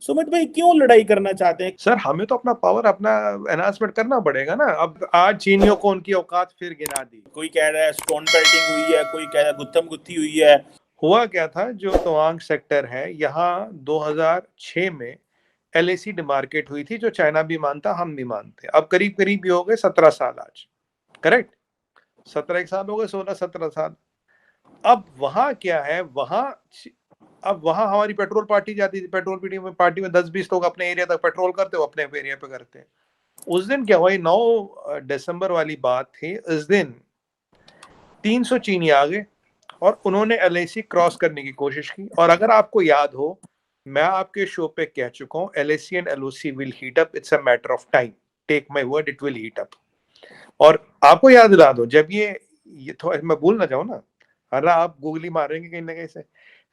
सुमित भाई क्यों लड़ाई करना चाहते हैं? सर हमें तो अपना पावर अपना एनहांसमेंट करना पड़ेगा ना। अब आज चीनियों को उनकी औकात फिर गिना दी। कोई कह रहा है स्टोन पेल्टिंग हुई है, कोई कह रहा है गुत्थम गुत्थी हुई है। हुआ क्या था, जो तवांग सेक्टर है यहाँ 2006 में एलएसी डिमार्केट हुई थी, जो चाइना भी मानता हम भी मानते। अब करीब करीब भी हो गए 17 साल आज, करेक्ट? 17 एक साल हो गए, 16-17 साल। अब वहां क्या है, अब वहां हमारी पेट्रोल पार्टी जाती थी। पेट्रोल पार्टी में 10-20 लोग अपने एरिया तक पेट्रोल करते, वो अपने एरिया पे करते हैं। उस दिन क्या हुआ, 9 दिसंबर वाली बात थी। इस दिन 300 चीनी आ गए और उन्होंने एलएसी क्रॉस करने की कोशिश की। और अगर आपको याद हो, मैं आपके शो पे कह चुका हूं, LAC and LOC will heat up, it's a matter of time, take my word, it will heat up. और आपको याद दिला दो, जब ये थोड़ा मैं भूल ना जाऊं ना, अरे आप गूगली मारेंगे कहीं ना कहीं से,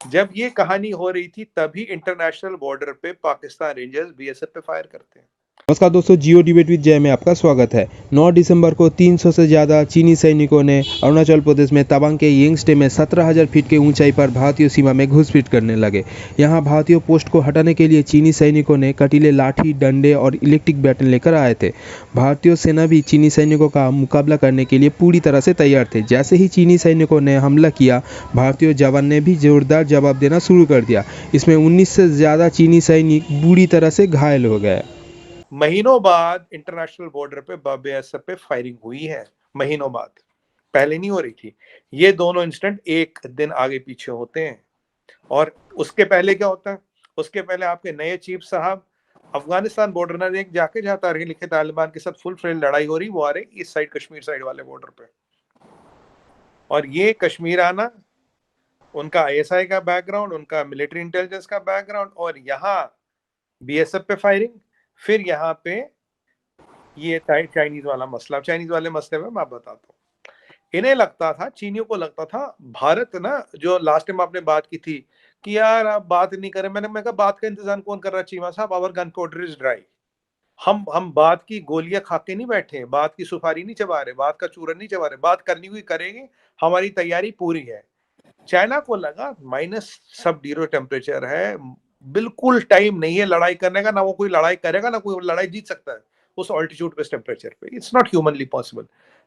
जब ये कहानी हो रही थी तभी इंटरनेशनल बॉर्डर पे पाकिस्तान रेंजर्स बीएसएफ पे फायर करते हैं। नमस्कार दोस्तों, जियो डिबेट विद जय में आपका स्वागत है। 9 दिसंबर को 300 से ज़्यादा चीनी सैनिकों ने अरुणाचल प्रदेश में तवांग के यिंगस्टे में 17,000 फीट की ऊंचाई पर भारतीय सीमा में घुसपैठ करने लगे। यहां भारतीय पोस्ट को हटाने के लिए चीनी सैनिकों ने कटीले लाठी, डंडे और इलेक्ट्रिक बैटन लेकर आए थे। भारतीय सेना भी चीनी सैनिकों का मुकाबला करने के लिए पूरी तरह से तैयार थे। जैसे ही चीनी सैनिकों ने हमला किया, भारतीय जवान ने भी जोरदार जवाब देना शुरू कर दिया। इसमें 19 से ज़्यादा चीनी सैनिक बुरी तरह से घायल हो गए। महीनों बाद इंटरनेशनल बॉर्डर पे बीएसएफ पे फायरिंग हुई है, महीनों बाद, पहले नहीं हो रही थी। ये दोनों इंसिडेंट एक दिन आगे पीछे होते हैं। और उसके पहले क्या होता है, उसके पहले आपके नए चीफ साहब अफगानिस्तान बॉर्डर ना देख जाके, जहां तारीख लिखे तालिबान के साथ फुल फ्लेज लड़ाई हो रही, वो आ रही इस साइड, कश्मीर साइड वाले बॉर्डर पे। और ये कश्मीर आना, उनका आईएसआई का बैकग्राउंड, उनका मिलिट्री इंटेलिजेंस का बैकग्राउंड, और यहाँ बीएसएफ पे फायरिंग, फिर यहाँ पे ये चाइनीज वाला मसला। चाइनीज वाले मसले में मैं बताता हूँ। इन्हें लगता था, चीनियों को लगता था, भारत ना, जो लास्ट टाइम आपने बात की थी कि यार आप बात नहीं करें, मैं कहा बात का इंतजाम कौन कर रहा है चीमा साहब, our gunpowder is dry. हम बात की गोलियां खा के नहीं बैठे, बात की सुपारी नहीं चबा रहे, बात का चूरन नहीं चबा रहे, बात करनी हुई करेंगे, हमारी तैयारी पूरी है। चाइना को लगा माइनस सब जीरो टेम्परेचर है, बिल्कुल टाइम नहीं है लड़ाई करने का, ना वो कोई लड़ाई करेगा, ना कोई लड़ाई जीत सकता है उस ऑल्टीट्यूड पे, टेम्परेचर पे। It's not humanly possible.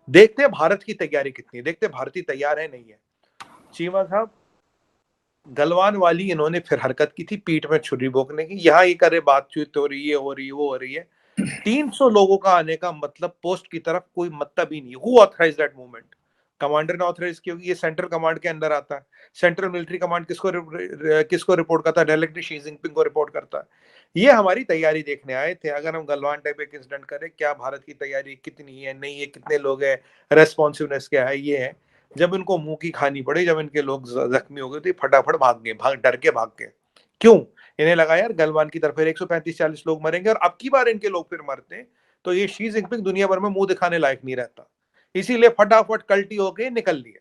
देखते हैं भारत की तैयारी कितनी है, देखते हैं भारतीय तैयार है नहीं है। चीमा साहब, गलवान वाली इन्होंने फिर हरकत की थी, पीठ में छुरी भोंकने की। यहाँ ये करे बातचीत हो रही है, हो रही है, वो हो रही है। 300 लोगों का आने का मतलब पोस्ट की तरफ कोई मतलब ही नहीं। Who authorise that movement? Commander ने ऑथराइज किया, ये सेंट्रल कमांड के अंदर आता है। सेंट्रल मिलिट्री कमांड किसको रिपोर्ट करता है? डायरेक्टली शी जिनपिंग को रिपोर्ट करता है। ये हमारी तैयारी देखने आए थे। अगर हम गलवान टाइप एक इंसिडेंट करें, क्या भारत की तैयारी कितनी है, नहीं है, कितने लोग हैं, रेस्पॉन्सिवनेस क्या है, ये है। जब इनको मुंह की खानी पड़ी, जब इनके लोग जख्मी हो गए थे, फटाफट भाग गए, डर के भाग गए। क्यों? इन्हें लगा यार गलवान की तरफ फिर 135-40 लोग मरेंगे, और अब की बार इनके लोग फिर मरते हैं तो ये शी जिनपिंग दुनिया भर में मुंह दिखाने लायक नहीं रहता। इसीलिए फटाफट कल्टी होके निकल लिए।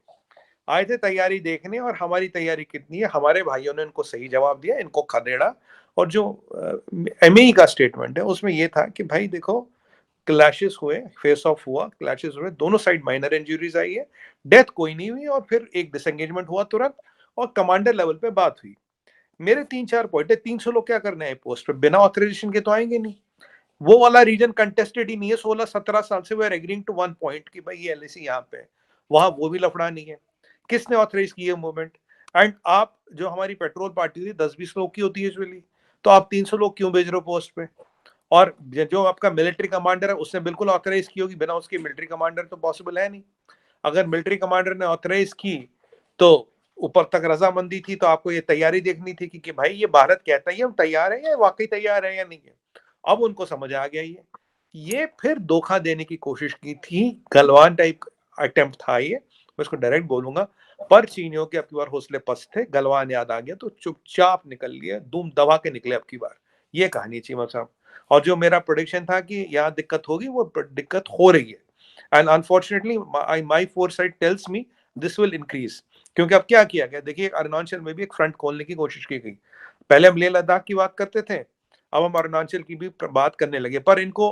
आए थे तैयारी देखने, और हमारी तैयारी कितनी है, हमारे भाइयों ने इनको सही जवाब दिया, इनको खदेड़ा। और जो एमई का स्टेटमेंट है उसमें यह था कि भाई देखो, क्लैशेस हुए, फेस ऑफ हुआ, क्लैशेस हुए, दोनों साइड माइनर इंजरीज आई है, डेथ कोई नहीं हुई, और फिर एक डिसएंगेजमेंट हुआ तुरंत, और कमांडर लेवल पे बात हुई। मेरे 3-4 पॉइंट है। 300 लोग क्या करने आए पोस्ट पे? बिना ऑथराइजेशन के तो आएंगे नहीं। वो वाला रीजन कंटेस्टेड ही नहीं है। 16-17 साल से वे are agreeing to one point कि भाई ये एलएसी यहाँ पे है, वहां वो भी लफड़ा नहीं है। किसने ऑथराइज की है मूवमेंट? एंड आप, जो हमारी पेट्रोल पार्टी थी 10-20 लोग की होती है यूजुअली, तो आप 300 लोग क्यों भेज रहे हो पोस्ट पे? और जो आपका मिलिट्री कमांडर है उसने बिल्कुल ऑथराइज की होगी, बिना उसके मिलिट्री कमांडर तो पॉसिबल है नहीं। अगर मिलिट्री कमांडर ने ऑथराइज की तो ऊपर तक रजामंदी थी, तो आपको ये तैयारी देखनी थी कि भाई ये भारत कहता है हम तैयार है, या वाकई तैयार है या नहीं है। अब उनको समझ आ गया ये फिर धोखा देने की कोशिश की थी, गलवान टाइप अटेम्प्ट था ये, मैं इसको डायरेक्ट बोलूंगा। पर चीनियों के अब की बार हौसले पस्त थे, गलवान याद आ गया तो चुपचाप निकल लिए, दुम दबा के निकले अब की बार। ये कहानी चीमा साहब। और जो मेरा प्रोडिक्शन था कि यहाँ दिक्कत होगी, वो दिक्कत हो रही है। And unfortunately my foresight tells me this will increase. क्योंकि अब क्या किया गया, देखिए अरुणाचल में भी एक फ्रंट खोलने की कोशिश की गई। पहले हम लेह लद्दाख की बात करते थे, अब हम अरुणाचल की भी बात करने लगे। पर इनको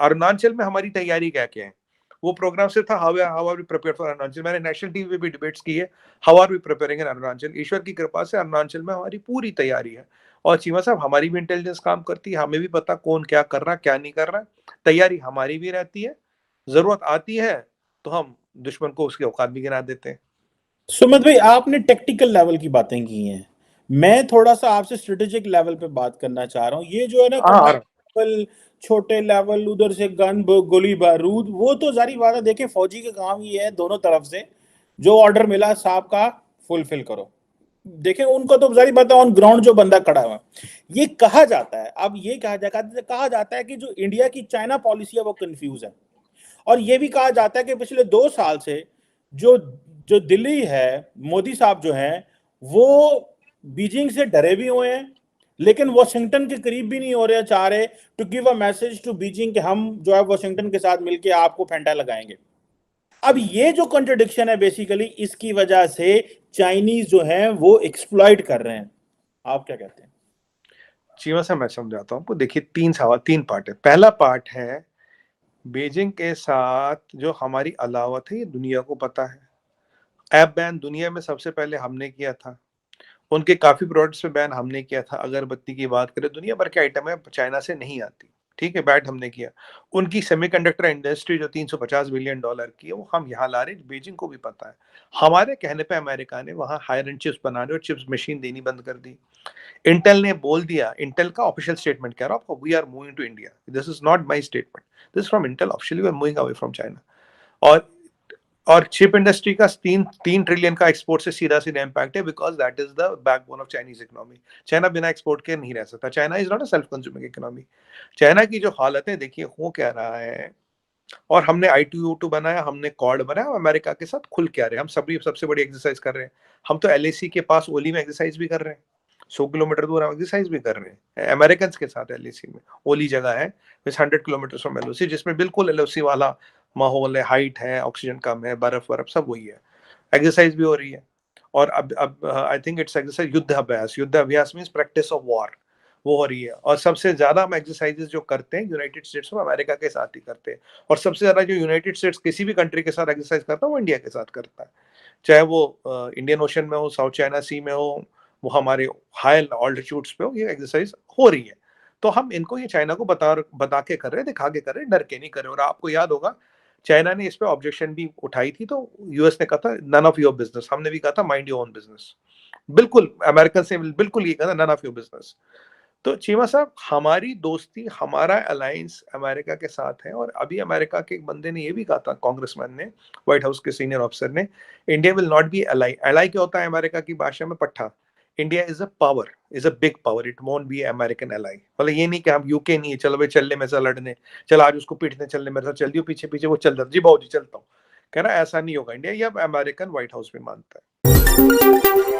अरुणाचल में हमारी तैयारी क्या क्या है, वो प्रोग्राम सिर्फ था how are we prepare for Arunachal. मैंने नेशनल टीवी पे भी डिबेट्स की है, how are we preparing in Arunachal. ईश्वर की कृपा से अरुणाचल में हमारी पूरी तैयारी है। और चीमा साहब, हमारी भी इंटेलिजेंस काम करती है, हमें भी पता कौन क्या कर रहा है क्या नहीं कर रहा है। तैयारी हमारी भी रहती है, जरूरत आती है तो हम दुश्मन को उसके औकात भी गिरा देते हैं। सुमित भाई, आपने टेक्टिकल लेवल की बातें की हैं, मैं थोड़ा सा आपसे स्ट्रेटेजिक लेवल पे बात करना चाह रहा हूँ। ये जो है ना हाँ, लेवल, छोटे लेवल, उधर से गन गोली बारूद, वो तो जारी बात है। देखें, फौजी का काम ये है दोनों तरफ से जो ऑर्डर मिला साहब का फुलफिल करो। देखें, उनको तो जारी बात है, ऑन ग्राउंड जो बंदा खड़ा हुआ। ये कहा जाता है, अब ये कहा जाता है कि जो इंडिया की चाइना पॉलिसी है वो कंफ्यूज है। और ये भी कहा जाता है कि पिछले 2 साल से जो जो दिल्ली है, मोदी साहब जो हैं, वो बीजिंग से डरे भी हुए हैं, लेकिन वॉशिंगटन के करीब भी नहीं हो रहे, चाह रहे to give a message to Beijing कि हम जो है वॉशिंगटन के साथ मिलकर आपको फेंटा लगाएंगे। अब ये जो कॉन्ट्रडिक्शन है, बेसिकली इसकी वजह से चाइनीज जो हैं वो एक्सप्लॉइट कर रहे हैं। आप क्या कहते हैं? चीमा साहब, मैं समझाता हूँ आपको। देखिए, 3 पार्ट है। पहला पार्ट है बीजिंग के साथ जो हमारी अलावत है, ये दुनिया को पता है। ऐप बैन दुनिया में सबसे पहले हमने किया था, उनके काफी प्रोडक्ट्स पे बैन हमने किया था। अगरबत्ती की बात करें, दुनिया भर के आइटम है चाइना से नहीं आती, ठीक है, बैट हमने किया। उनकी सेमीकंडक्टर इंडस्ट्री जो 350 बिलियन डॉलर की है, वो हम यहाँ ला रहे हैं, बीजिंग को भी पता है। हमारे कहने पे अमेरिका ने वहाँ हायर एंड चिप्स बनाने और चिप्स मशीन देनी बंद कर दी। इंटेल ने बोल दिया, इंटेल का ऑफिशियल स्टेटमेंट कह रहा हूँ आपको, we are moving to India. This is not my statement, this from Intel officially, we are moving away from China. और चिप इंडस्ट्री का 3 ट्रिलियन का एक्सपोर्ट से सीधा इम्पैक्ट है, because that is the backbone of Chinese economy. China बिना export के नहीं रह सकता। China is not a self consuming economy. China की जो हालत है, देखिए हो क्या रहा है। और हमने I2U2 बनाया, हमने कॉर्ड बनाया, हम अमेरिका के साथ खुल के आ रहे हैं। हम सभी सबसे बड़ी एक्सरसाइज कर रहे हैं। हम तो LAC के पास ओली में एक्सरसाइज भी कर रहे हैं, 100 किलोमीटर दूर हम एक्सरसाइज भी कर रहे हैं अमेरिकन के साथ। LAC में ओली जगह है 100 किलोमीटर फ्रॉम LOC, जिसमें बिल्कुल LOC वाला माहौल है, हाइट है, ऑक्सीजन कम है, बर्फ बर्फ सब वही है। एक्सरसाइज भी हो रही है। और अब आई थिंक इट्स एक्सरसाइज युद्ध अभ्यास मींस प्रैक्टिस ऑफ वॉर, वो हो रही है। और सबसे ज्यादा हम एक्सरसाइजेस जो करते हैं यूनाइटेड स्टेट्स में, अमेरिका के साथ ही करते हैं। और सबसे ज्यादा जो यूनाइटेड स्टेट्स किसी भी कंट्री के साथ एक्सरसाइज करता है, वो इंडिया के साथ करता है। चाहे वो इंडियन ओशन में हो, साउथ चाइना सी में हो, वो हमारे हाई ऑल्टीट्यूड्स पे हो, ये एक्सरसाइज हो रही है। तो हम इनको ये चाइना को बता के कर रहे हैं, दिखा के कर रहे हैं, डर के नहीं कर रहे। और आपको याद होगा, चाइना ने इस पे ऑब्जेक्शन भी उठाई थी, तो यूएस ने कहा था नन ऑफ योर बिजनेस। हमने भी कहा था माइंड योर ओन बिजनेस। बिल्कुल अमेरिकन से बिल्कुल ये कहा था, नन ऑफ योर बिजनेस। तो चीमा साहब, हमारी दोस्ती, हमारा अलायंस अमेरिका के साथ है। और अभी अमेरिका के एक बंदे ने ये भी कहा था, कांग्रेसमैन ने, व्हाइट हाउस के सीनियर ऑफिसर ने, India will not be ally. Ally क्या होता है अमेरिका की भाषा में? पट्टा। India is a power, is a big power, it won't be American ally. मतलब ये नहीं कि हम यूके नहीं है, चलो भाई चल ले मेरे साथ लड़ने, चल आज उसको पीटने चल ले, मेरे साथ चल दियो पीछे पीछे, वो चल जी बाबू जी चलता हूँ, कह रहा ऐसा नहीं होगा। इंडिया ये अब अमेरिकन व्हाइट हाउस भी मानता है।